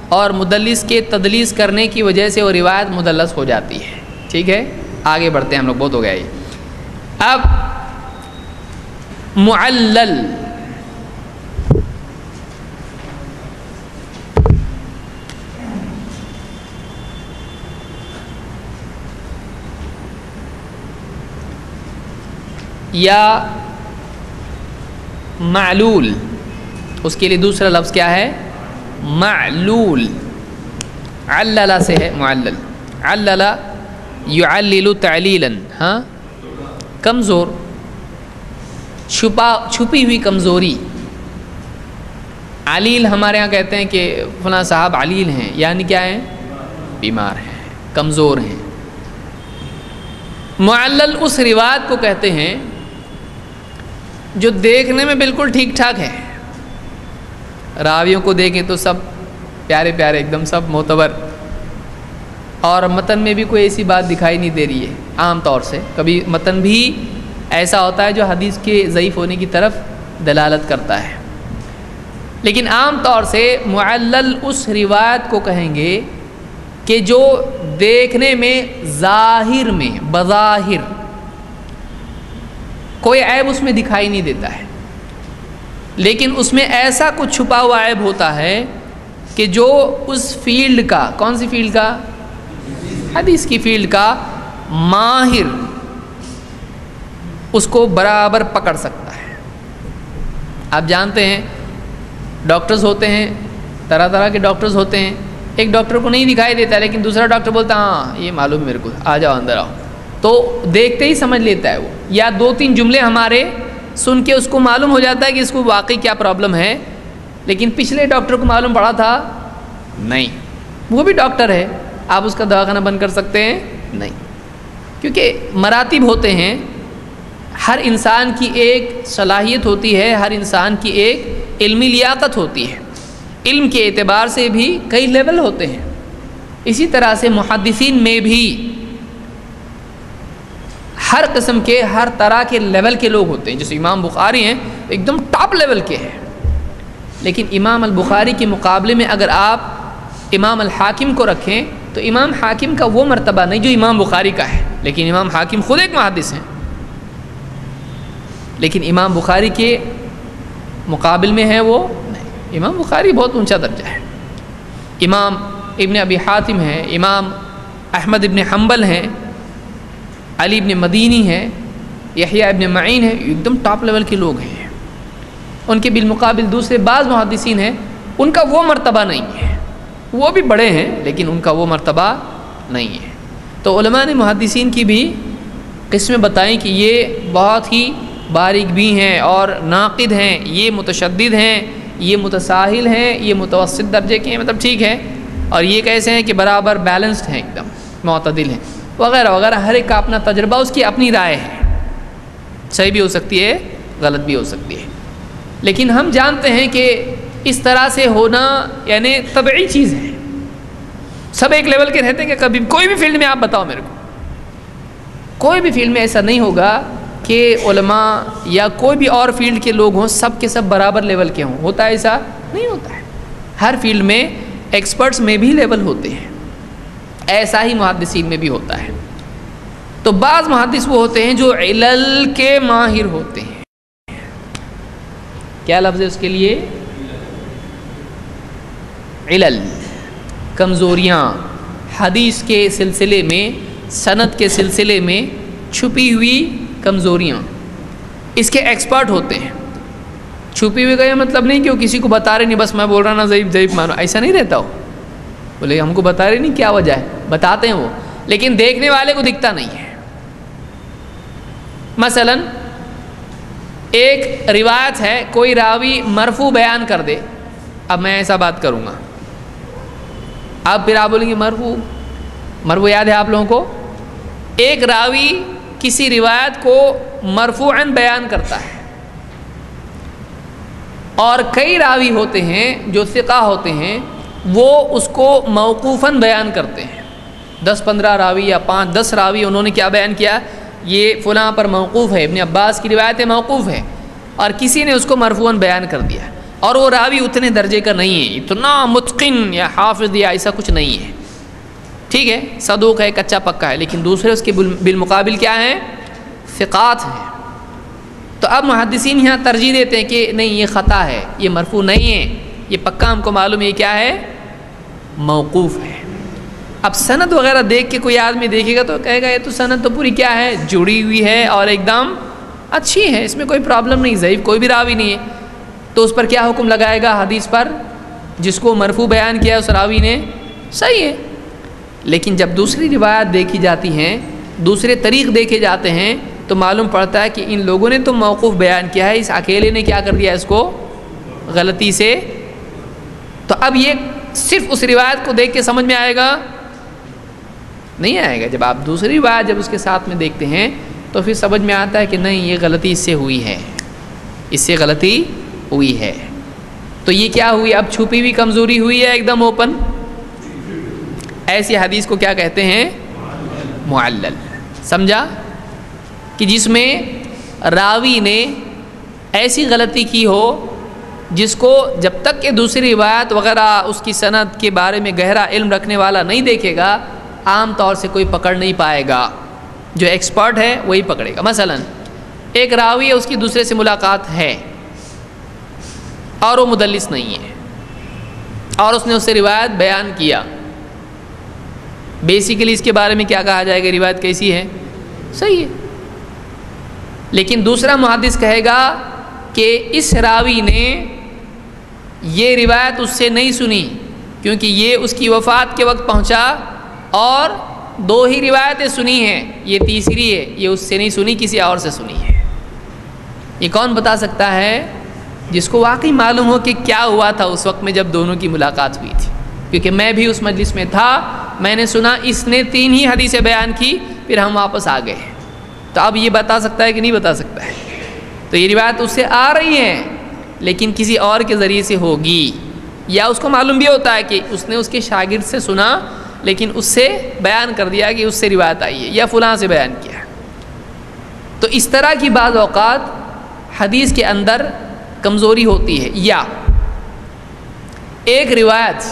اور مدلس کے تدلیس کرنے کی وجہ سے وہ روایت مدلس ہو جاتی ہے۔ ٹھیک ہے، آگے بڑھتے ہیں ہم لوگ، بہت ہو گیا یہ۔ اب معلل، یا معلول، اس کے لیے دوسرا لفظ کیا ہے؟ معلول، علل سے ہے معلل، علل یعلل تعلیلا، ہاں کمزور، چھپی ہوئی کمزوری۔ علیل ہمارے ہاں کہتے ہیں کہ فلاں صاحب علیل ہیں، یعنی کیا ہیں؟ بیمار ہیں، کمزور ہیں۔ معلل اس روایت کو کہتے ہیں جو دیکھنے میں بالکل ٹھیک ٹھاک ہے، راویوں کو دیکھیں تو سب پیارے پیارے، ایک دم سب معتبر، اور متن میں بھی کوئی ایسی بات دکھائی نہیں دے رہی ہے عام طور سے. کبھی متن بھی ایسا ہوتا ہے جو حدیث کے ضعیف ہونے کی طرف دلالت کرتا ہے. لیکن عام طور سے معلل اس روایت کو کہیں گے کہ جو دیکھنے میں ظاہر میں بظاہر کوئی عیب اس میں دکھائی نہیں دیتا ہے، لیکن اس میں ایسا کچھ چھپا ہوا عیب ہوتا ہے کہ جو اس فیلڈ کا، کون سی فیلڈ کا؟ حدیث کی فیلڈ کا ماہر اس کو برابر پکڑ سکتا ہے. آپ جانتے ہیں ڈاکٹرز ہوتے ہیں، طرح طرح کے ڈاکٹرز ہوتے ہیں. ایک ڈاکٹر کو نہیں دکھائی دیتا لیکن دوسرا ڈاکٹر بولتا ہاں یہ معلوم میرے کو، آ جاؤ اندر آؤ، تو دیکھتے ہی سمجھ لیتا ہے وہ، یا 2-3 جملے ہمارے سن کے اس کو معلوم ہو جاتا ہے کہ اس کو واقعی کیا پرابلم ہے، لیکن پچھلے ڈاکٹر کو معلوم پڑا تھا نہیں. وہ بھی ڈاکٹر ہے، آپ اس کا دواخانہ بند کر سکتے ہیں؟ نہیں، کیونکہ مراتب ہوتے ہیں. ہر انسان کی ایک صلاحیت ہوتی ہے، ہر انسان کی ایک علمی لیاقت ہوتی ہے. علم کے اعتبار سے بھی کئی لیول ہوتے ہیں. اسی طرح سے محدثین میں بھی ہر قسم کے، ہر طرح کے لیول کے لوگ ہوتے ہیں. جیسے امام بخاری ہیں ایک دم ٹاپ لیول کے ہیں، لیکن امام البخاری کے مقابلے میں اگر آپ امام الحاکم کو رکھیں تو امام حاکم کا وہ مرتبہ نہیں جو امام بخاری کا ہے. لیکن امام حاکم خود ایک محدث ہیں، لیکن امام بخاری کے مقابل میں ہے وہ نہیں. امام بخاری بہت اونچا درجہ ہے. امام ابن ابی حاتم ہیں، امام احمد ابن حنبل ہیں، علی ابن مدینی ہیں، یحییٰ ابن معین ہیں، ایک دم ٹاپ لیول کے لوگ ہیں. ان کے بالمقابل دوسرے بعض محدثین ہیں، ان کا وہ مرتبہ نہیں ہے. وہ بھی بڑے ہیں لیکن ان کا وہ مرتبہ نہیں ہے. تو علماء نے محدثین کی بھی قسمیں بتائیں کہ یہ بہت ہی باریک بھی ہیں اور ناقد ہیں، یہ متشدد ہیں، یہ متساہل ہیں، یہ متوسط درجے کے ہیں، مطلب ٹھیک ہے، اور یہ کیسے ہیں کہ برابر بیلنسڈ ہیں، ایک دم معتدل ہیں، وغیرہ وغیرہ. ہر ایک کا اپنا تجربہ، اس کی اپنی رائے ہے، صحیح بھی ہو سکتی ہے، غلط بھی ہو سکتی ہے. لیکن ہم جانتے ہیں کہ اس طرح سے ہونا یعنی طبعی چیز ہے. سب ایک لیول کے رہتے ہیں کہ کبھی کوئی بھی فیلڈ میں آپ بتاؤ میرے کو، کوئی بھی فیلڈ میں ایسا نہیں ہوگا کہ علماء یا کوئی بھی اور فیلڈ کے لوگ ہوں سب کے سب برابر لیول کے ہوں. ہوتا ہے ایسا؟ نہیں ہوتا ہے. ہر فیلڈ میں ایکسپرٹس میں بھی لیول ہوتے ہیں. ایسا ہی محدثین میں بھی ہوتا ہے. تو بعض محدث وہ ہوتے ہیں جو علل کے ماہر ہوتے ہیں. کیا لفظ ہے اس کے لیے؟ علل، کمزوریاں، حدیث کے سلسلے میں، سند کے سلسلے میں چھپی ہوئی کمزوریاں، اس کے ایکسپرٹ ہوتے ہیں. چھپی ہوئی کا یہ مطلب نہیں کہ وہ کسی کو بتا رہے نہیں، بس میں بول رہا نا ضعیف ضعیف مانو، ایسا نہیں رہتا. ہو بولے ہم کو بتا رہے نہیں، کیا وجہ ہے، بتاتے ہیں وہ، لیکن دیکھنے والے کو دکھتا نہیں ہے. مثلا ایک روایت ہے، کوئی راوی مرفوع بیان کر دے. اب میں ایسا بات کروں گا، اب پھر آپ بولیں گے مرفوع یاد ہے آپ لوگوں کو؟ ایک راوی کسی روایت کو مرفوعاً بیان کرتا ہے، اور کئی راوی ہوتے ہیں جو ثقہ ہوتے ہیں وہ اس کو موقوفاً بیان کرتے ہیں. 10-15 راوی یا 5-10 راوی انہوں نے کیا بیان کیا، یہ فلاں پر موقوف ہے، ابن عباس کی روایت موقوف ہے، اور کسی نے اس کو مرفوعاً بیان کر دیا، اور وہ راوی اتنے درجے کا نہیں ہے، اتنا متقن یا حافظ یا ایسا کچھ نہیں ہے. ٹھیک ہے، صدوق ہے، کچا پکا ہے، لیکن دوسرے اس کے بالمقابل کیا ہیں؟ ثقات ہیں. تو اب محدثین یہاں ترجیح دیتے ہیں کہ نہیں یہ خطا ہے، یہ مرفوع نہیں ہے، یہ پکا ہم کو معلوم ہے یہ کیا ہے، موقوف ہے. اب سند وغیرہ دیکھ کے کوئی آدمی دیکھے گا تو کہے گا یہ تو سند تو پوری کیا ہے، جڑی ہوئی ہے اور ایک دم اچھی ہے، اس میں کوئی پرابلم نہیں، ضعیف کوئی بھی راوی نہیں ہے. تو اس پر کیا حکم لگائے گا حدیث پر؟ جس کو مرفوع بیان کیا اس راوی نے، صحیح ہے. لیکن جب دوسری روایت دیکھی جاتی ہیں، دوسرے طریق دیکھے جاتے ہیں، تو معلوم پڑتا ہے کہ ان لوگوں نے تو موقوف بیان کیا ہے، اس اکیلے نے کیا کر دیا اس کو غلطی سے. تو اب یہ صرف اس روایت کو دیکھ کے سمجھ میں آئے گا؟ نہیں آئے گا. جب آپ دوسری روایت جب اس کے ساتھ میں دیکھتے ہیں تو پھر سمجھ میں آتا ہے کہ نہیں یہ غلطی اس سے ہوئی ہے، اس سے غلطی ہوئی ہے. تو یہ کیا ہوئی؟ اب چھپی ہوئی کمزوری ہوئی ہے ایک دم اوپن. ایسی حدیث کو کیا کہتے ہیں؟ معلل. سمجھا؟ کہ جس میں راوی نے ایسی غلطی کی ہو جس کو جب تک کہ دوسری روایت وغیرہ اس کی سند کے بارے میں گہرا علم رکھنے والا نہیں دیکھے گا، عام طور سے کوئی پکڑ نہیں پائے گا. جو ایکسپرٹ ہے وہی پکڑے گا. مثلا ایک راوی ہے، اس کی دوسرے سے ملاقات ہے اور وہ مدلس نہیں ہے اور اس نے اس سے روایت بیان کیا. بیسیکلی اس کے بارے میں کیا کہا جائے گا؟ روایت کیسی ہے؟ صحیح ہے. لیکن دوسرا محدث کہے گا کہ اس راوی نے یہ روایت اس سے نہیں سنی کیونکہ یہ اس کی وفات کے وقت پہنچا اور 2 ہی روایتیں سنی ہیں، یہ تیسری ہے، یہ اس سے نہیں سنی، کسی اور سے سنی ہے. یہ کون بتا سکتا ہے؟ جس کو واقعی معلوم ہو کہ کیا ہوا تھا اس وقت میں جب دونوں کی ملاقات ہوئی تھی. کیونکہ میں بھی اس مجلس میں تھا، میں نے سنا اس نے 3 ہی حدیثیں بیان کی، پھر ہم واپس آ گئے. تو اب یہ بتا سکتا ہے کہ نہیں بتا سکتا ہے؟ تو یہ روایت اس سے آ رہی ہیں لیکن کسی اور کے ذریعے سے ہوگی، یا اس کو معلوم بھی ہوتا ہے کہ اس نے اس کے شاگرد سے سنا لیکن اس سے بیان کر دیا کہ اس سے روایت آئی ہے یا فلاں سے بیان کیا. تو اس طرح کی بعض اوقات حدیث کے اندر کمزوری ہوتی ہے. یا ایک روایت،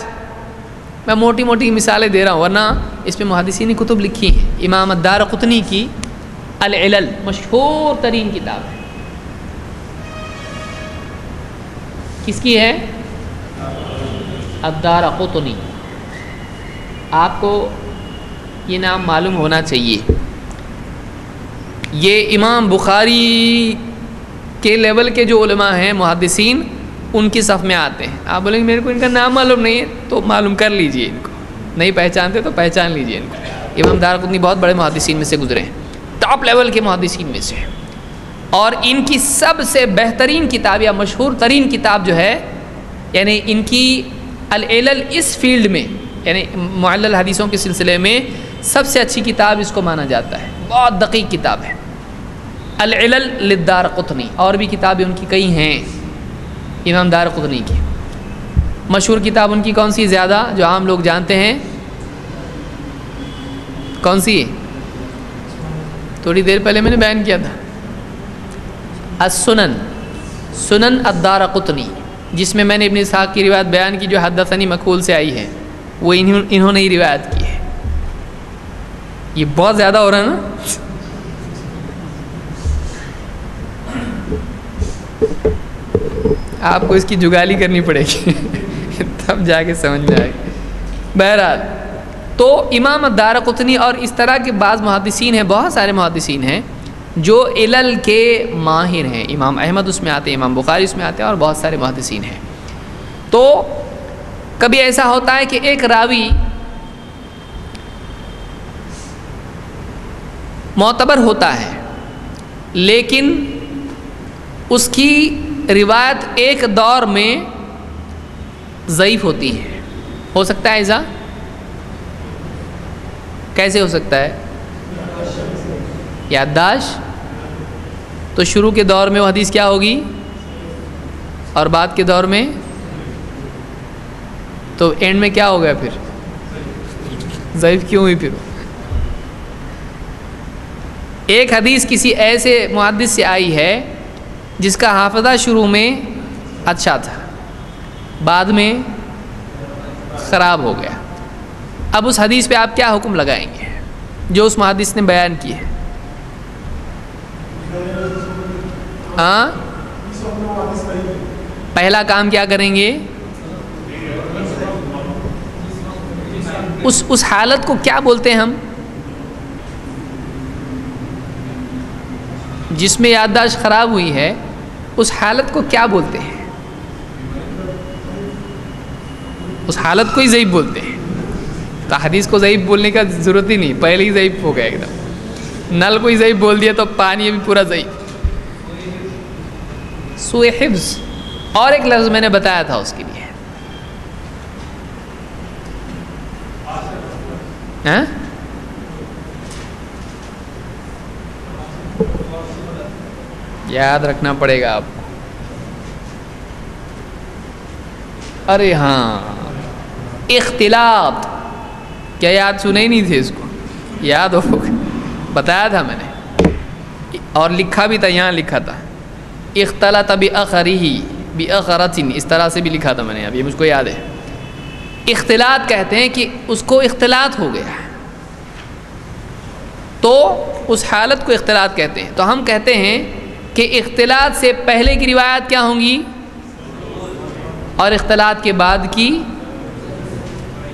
میں موٹی موٹی مثالیں دے رہا ہوں ورنہ اس پہ محدثین نے کتب لکھی ہیں. امام الدارقطنی کی العلل مشہور ترین کتاب ہے. کس کی ہے؟ الدارقطنی. آپ کو یہ نام معلوم ہونا چاہیے. یہ امام بخاری کے لیول کے جو علماء ہیں محدثین ان کی صف میں آتے ہیں. آپ بولیں گے میرے کو ان کا نام معلوم نہیں ہے، تو معلوم کر لیجئے. ان کو نہیں پہچانتے تو پہچان لیجئے ان کو. امام دارقطنی بہت بڑے محدثین میں سے گزرے ہیں، ٹاپ لیول کے محدثین میں سے. اور ان کی سب سے بہترین کتاب یا مشہور ترین کتاب جو ہے، یعنی ان کی العلل اس فیلڈ میں، یعنی معلل حدیثوں کے سلسلے میں سب سے اچھی کتاب اس کو مانا جاتا ہے. بہت دقیق کتاب ہے العلل للدارقطنی. اور بھی کتابیں ان کی کئی ہیں امام دارقطنی کی. مشہور کتاب ان کی کون سی زیادہ جو عام لوگ جانتے ہیں؟ کون سی؟ تھوڑی دیر پہلے میں نے بیان کیا تھا، السنن، سنن الدارقطنی، جس میں نے ابن اسحاق کی روایت بیان کی جو حدثنی مکحول سے آئی ہے، وہ انہوں نے ہی روایت کی ہے. یہ بہت زیادہ ہو رہا ہے نا. آپ کو اس کی جگالی کرنی پڑے گی تب جا کے سمجھ میں آئے گا. بہرحال تو امام الدارقطنی اور اس طرح کے بعض محدثین ہیں، بہت سارے محدثین ہیں جو علل کے ماہر ہیں. امام احمد اس میں آتے ہیں، امام بخاری اس میں آتے ہیں، اور بہت سارے محدثین ہیں. تو کبھی ایسا ہوتا ہے کہ ایک راوی معتبر ہوتا ہے لیکن اس کی روایت ایک دور میں ضعیف ہوتی ہے. ہو سکتا ہے ایسا؟ کیسے ہو سکتا ہے؟ یادداشت. تو شروع کے دور میں وہ حدیث کیا ہوگی اور بعد کے دور میں، تو اینڈ میں کیا ہو گیا پھر؟ ضعیف کیوں ہوئی پھر؟ ایک حدیث کسی ایسے محدث سے آئی ہے جس کا حافظہ شروع میں اچھا تھا، بعد میں خراب ہو گیا. اب اس حدیث پہ آپ کیا حکم لگائیں گے جو اس محدث نے بیان کی ہے؟ ہاں، پہلا کام کیا کریں گے؟ اس حالت کو کیا بولتے ہیں ہم جس میں یادداشت خراب ہوئی ہے؟ اس حالت کو کیا بولتے ہیں؟ اس حالت کو ہی ضعیف بولتے ہیں. تو حدیث کو ضعیف بولنے کا ضرورت ہی نہیں، پہلے ہی ضعیف ہو گیا ایک دم. نل کو ہی ضعیف بول دیا تو پانی بھی پورا ضعیف. سوء حفظ اور ایک لفظ میں نے بتایا تھا اس کے لیے. ہاں؟ یاد رکھنا پڑے گا آپ کو. ارے ہاں، اختلاط. کیا یاد سنے ہی نہیں تھے اس کو؟ یاد ہو، بتایا تھا میں نے، اور لکھا بھی تھا، یہاں لکھا تھا اختلط بأخرہ بأخرۃ، اس طرح سے بھی لکھا تھا میں نے، اب یہ مجھ کو یاد ہے۔ اختلاط کہتے ہیں کہ اس کو اختلاط ہو گیا، تو اس حالت کو اختلاط کہتے ہیں۔ تو ہم کہتے ہیں کہ اختلاط سے پہلے کی روایت کیا ہوں گی، اور اختلاط کے بعد کی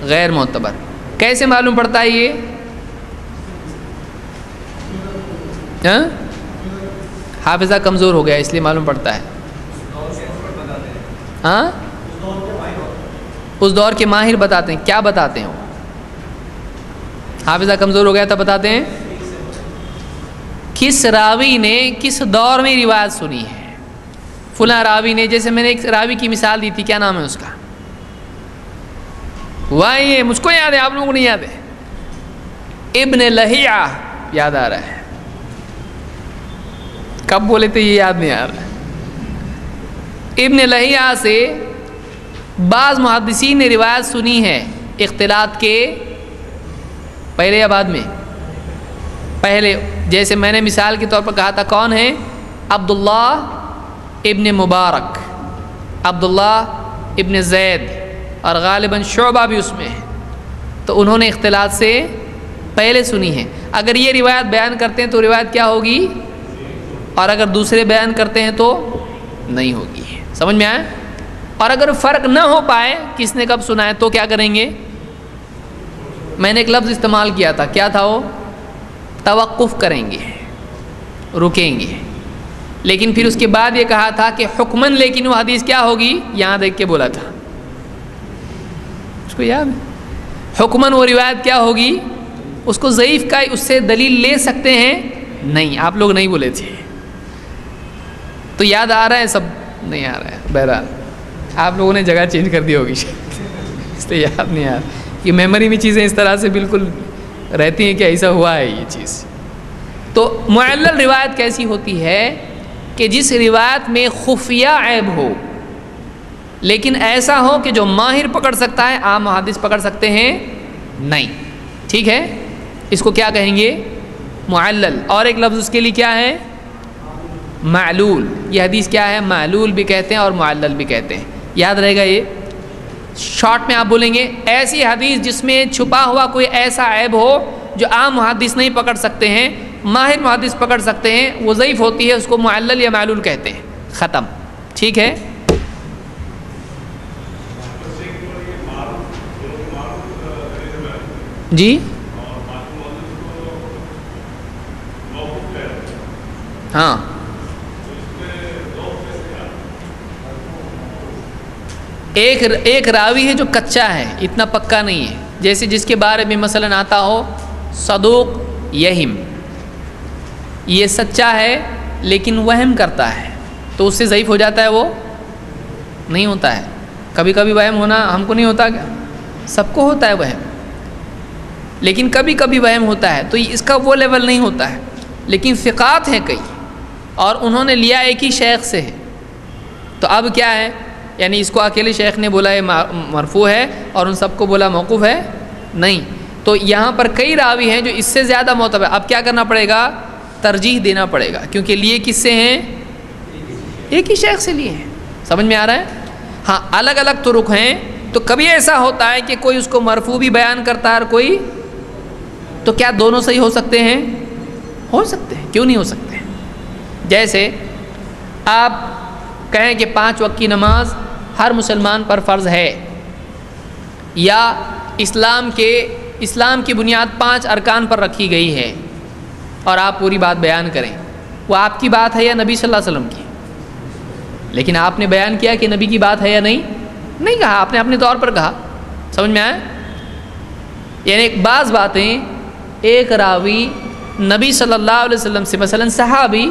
غیر معتبر۔ کیسے معلوم پڑتا ہے یہ؟ حافظہ کمزور ہو گیا اس لیے معلوم پڑتا ہے۔ ہاں، اس دور کے ماہر بتاتے ہیں۔ کیا بتاتے ہیں وہ؟ حافظہ کمزور ہو گیا تھا، بتاتے ہیں کس راوی نے کس دور میں روایت سنی ہے۔ فلاں راوی نے، جیسے میں نے ایک راوی کی مثال دی تھی، کیا نام ہے اس کا؟ وہی مجھ کو یاد ہے، آپ لوگوں کو نہیں یاد ہے؟ ابن لہیعہ، یاد آ رہا ہے؟ کب بولے تھے یہ یاد نہیں آ رہا ہے۔ ابن لہیعہ سے بعض محدثین نے روایت سنی ہے اختلاط کے پہلے یا بعد میں؟ پہلے، جیسے میں نے مثال کے طور پر کہا تھا، کون ہے؟ عبداللہ ابن مبارک، عبداللہ ابن زید، اور غالباً شعبہ بھی اس میں ہے، تو انہوں نے اختلاط سے پہلے سنی ہے۔ اگر یہ روایت بیان کرتے ہیں تو روایت کیا ہوگی، اور اگر دوسرے بیان کرتے ہیں تو نہیں ہوگی۔ سمجھ میں آیا؟ اور اگر فرق نہ ہو پائے کس نے کب سنا ہے تو کیا کریں گے؟ میں نے ایک لفظ استعمال کیا تھا، کیا تھا وہ؟ توقف کریں گے، رکیں گے۔ لیکن پھر اس کے بعد یہ کہا تھا کہ حکماً، لیکن وہ حدیث کیا ہوگی، یہاں دیکھ کے بولا تھا، اس کو یاد ہے؟ حکماً وہ روایت کیا ہوگی، اس کو ضعیف کا اس سے دلیل لے سکتے ہیں؟ نہیں، آپ لوگ نہیں بولے تھے، تو یاد آ رہا ہے سب؟ نہیں آ رہا ہے، بہرحال آپ لوگوں نے جگہ چینج کر دی ہوگی اس لیے یاد نہیں آ رہا۔ یہ میموری میں چیزیں اس طرح سے بالکل رہتی ہیں کہ ایسا ہوا ہے یہ چیز۔ تو معلل روایت کیسی ہوتی ہے کہ جس روایت میں خفیہ عیب ہو، لیکن ایسا ہو کہ جو ماہر پکڑ سکتا ہے، عام محدث پکڑ سکتے ہیں نہیں، ٹھیک ہے؟ اس کو کیا کہیں گے؟ معلل۔ اور ایک لفظ اس کے لیے کیا ہے؟ معلول۔ یہ حدیث کیا ہے؟ معلول بھی کہتے ہیں اور معلل بھی کہتے ہیں، یاد رہے گا یہ۔ شارٹ میں آپ بولیں گے ایسی حدیث جس میں چھپا ہوا کوئی ایسا عیب ہو جو عام محدث نہیں پکڑ سکتے ہیں، ماہر محدث پکڑ سکتے ہیں، وہ ضعیف ہوتی ہے، اس کو معلل یا معلول کہتے ہیں، ختم، ٹھیک ہے؟ جی ہاں، ایک راوی ہے جو کچا ہے، اتنا پکا نہیں ہے، جیسے جس کے بارے میں مثلاً آتا ہو صدوق یہم، یہ سچا ہے لیکن وہم کرتا ہے، تو اس سے ضعیف ہو جاتا ہے؟ وہ نہیں ہوتا ہے۔ کبھی کبھی وہم ہونا ہم کو نہیں ہوتا کیا؟ سب کو ہوتا ہے وہم، لیکن کبھی کبھی وہم ہوتا ہے، تو اس کا وہ لیول نہیں ہوتا ہے۔ لیکن ثقات ہیں کئی، اور انہوں نے لیا ایک ہی شیخ سے ہے، تو اب کیا ہے؟ یعنی اس کو اکیلے شیخ نے بولا ہے مرفوع ہے اور ان سب کو بولا موقوف ہے؟ نہیں، تو یہاں پر کئی راوی ہیں جو اس سے زیادہ معتبر۔ اب کیا کرنا پڑے گا؟ ترجیح دینا پڑے گا، کیونکہ لیے کس سے ہیں؟ ایک ہی شیخ سے لیے ہیں۔ سمجھ میں آ رہا ہے؟ ہاں، الگ الگ طرق ہیں، تو کبھی ایسا ہوتا ہے کہ کوئی اس کو مرفوع بھی بیان کرتا ہے اور کوئی، تو کیا دونوں صحیح ہو سکتے ہیں؟ ہو سکتے ہیں، کیوں نہیں ہو سکتے؟ جیسے آپ کہیں کہ 5 وقت کی نماز ہر مسلمان پر فرض ہے، یا اسلام کی بنیاد 5 ارکان پر رکھی گئی ہے، اور آپ پوری بات بیان کریں، وہ آپ کی بات ہے یا نبی صلی اللہ علیہ وسلم کی؟ لیکن آپ نے بیان کیا کہ نبی کی بات ہے یا نہیں کہا، آپ نے اپنے طور پر کہا۔ سمجھ میں آیا؟ یعنی بعض باتیں ایک راوی نبی صلی اللہ علیہ وسلم سے، مثلا صحابی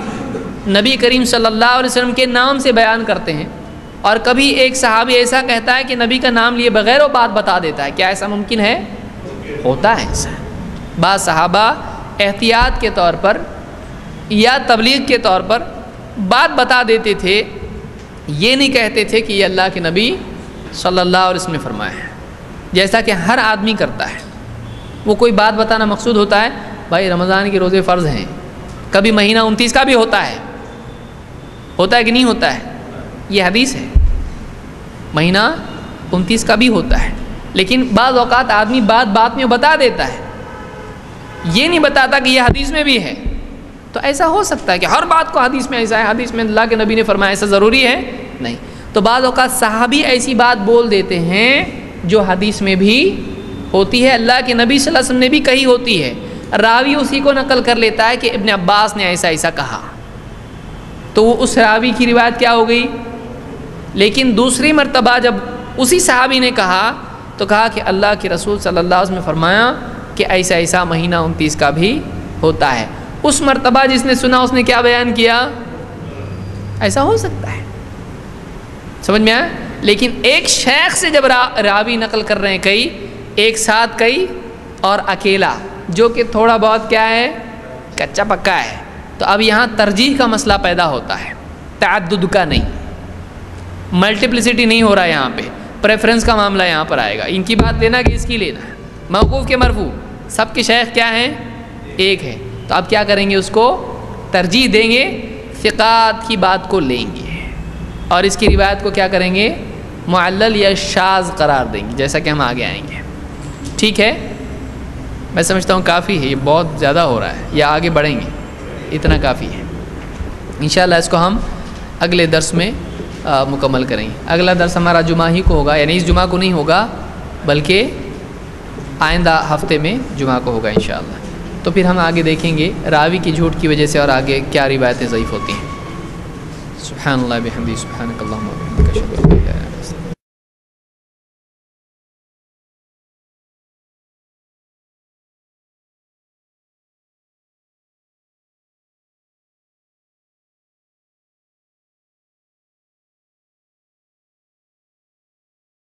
نبی کریم صلی اللہ علیہ وسلم کے نام سے بیان کرتے ہیں، اور کبھی ایک صحابی ایسا کہتا ہے کہ نبی کا نام لیے بغیر وہ بات بتا دیتا ہے۔ کیا ایسا ممکن ہے؟ ہوتا ہے ایسا۔ بعض صحابہ احتیاط کے طور پر یا تبلیغ کے طور پر بات بتا دیتے تھے، یہ نہیں کہتے تھے کہ یہ اللہ کے نبی صلی اللہ علیہ وسلم نے فرمایا ہے، جیسا کہ ہر آدمی کرتا ہے۔ وہ کوئی بات بتانا مقصود ہوتا ہے بھائی رمضان کے روزے فرض ہیں، کبھی مہینہ 29 کا بھی ہوتا ہے کہ نہیں ہوتا ہے، یہ حدیث ہے، مہینہ 29 کا بھی ہوتا ہے، لیکن بعض اوقات آدمی بات میں بتا دیتا ہے، یہ نہیں بتاتا کہ یہ حدیث میں بھی ہے۔ تو ایسا ہو سکتا ہے کہ ہر بات کو حدیث میں ایسا ہے، حدیث میں اللہ کے نبی نے فرمایا، ایسا ضروری ہے نہیں۔ تو بعض اوقات صحابی ایسی بات بول دیتے ہیں جو حدیث میں بھی ہوتی ہے، اللہ کے نبی صلی اللہ علیہ وسلم نے بھی کہی ہوتی ہے، راوی اسی کو نقل کر لیتا ہے کہ ابن عباس نے ایسا کہا، تو وہ اس راوی کی روایت کیا ہو گئی۔ لیکن دوسری مرتبہ جب اسی صحابی نے کہا تو کہا کہ اللہ کے رسول صلی اللہ علیہ وسلم نے فرمایا کہ ایسا مہینہ 29 کا بھی ہوتا ہے۔ اس مرتبہ جس نے سنا اس نے کیا بیان کیا، ایسا ہو سکتا ہے، سمجھ میں آیا۔ لیکن ایک شیخ سے جب راوی نقل کر رہے ہیں کئی ایک ساتھ کئی اور اکیلا، جو کہ تھوڑا بہت کیا ہے، کچا پکا ہے، تو اب یہاں ترجیح کا مسئلہ پیدا ہوتا ہے، تعدد کا نہیں، ملٹیپلسٹی نہیں ہو رہا ہے، یہاں پہ پریفرنس کا معاملہ یہاں پر آئے گا، ان کی بات لینا کہ اس کی لینا، موقوف کے مرفوع، سب کے شیخ کیا ہیں، ایک ہے، تو اب کیا کریں گے، اس کو ترجیح دیں گے، ثقات کی بات کو لیں گے اور اس کی روایت کو کیا کریں گے، معلل یا شاذ قرار دیں گے، جیسا کہ ہم آگے آئیں گے۔ ٹھیک ہے، میں سمجھتا ہوں کافی ہے، یہ بہت زیادہ ہو رہا ہے، یا آگے بڑھیں گے، اتنا کافی ہے، انشاءاللہ اس کو ہم اگلے درس میں مکمل کریں گے۔ اگلا درس ہمارا جمعہ ہی کو ہوگا، یعنی اس جمعہ کو نہیں ہوگا بلکہ آئندہ ہفتے میں جمعہ کو ہوگا انشاءاللہ۔ تو پھر ہم آگے دیکھیں گے راوی کی جھوٹ کی وجہ سے اور آگے کیا روایتیں ضعیف ہوتی ہیں۔ سبحان اللہ بحمدہ، سبحانک اللہم و بحمدک، اشہد ان لا الہ الا انت۔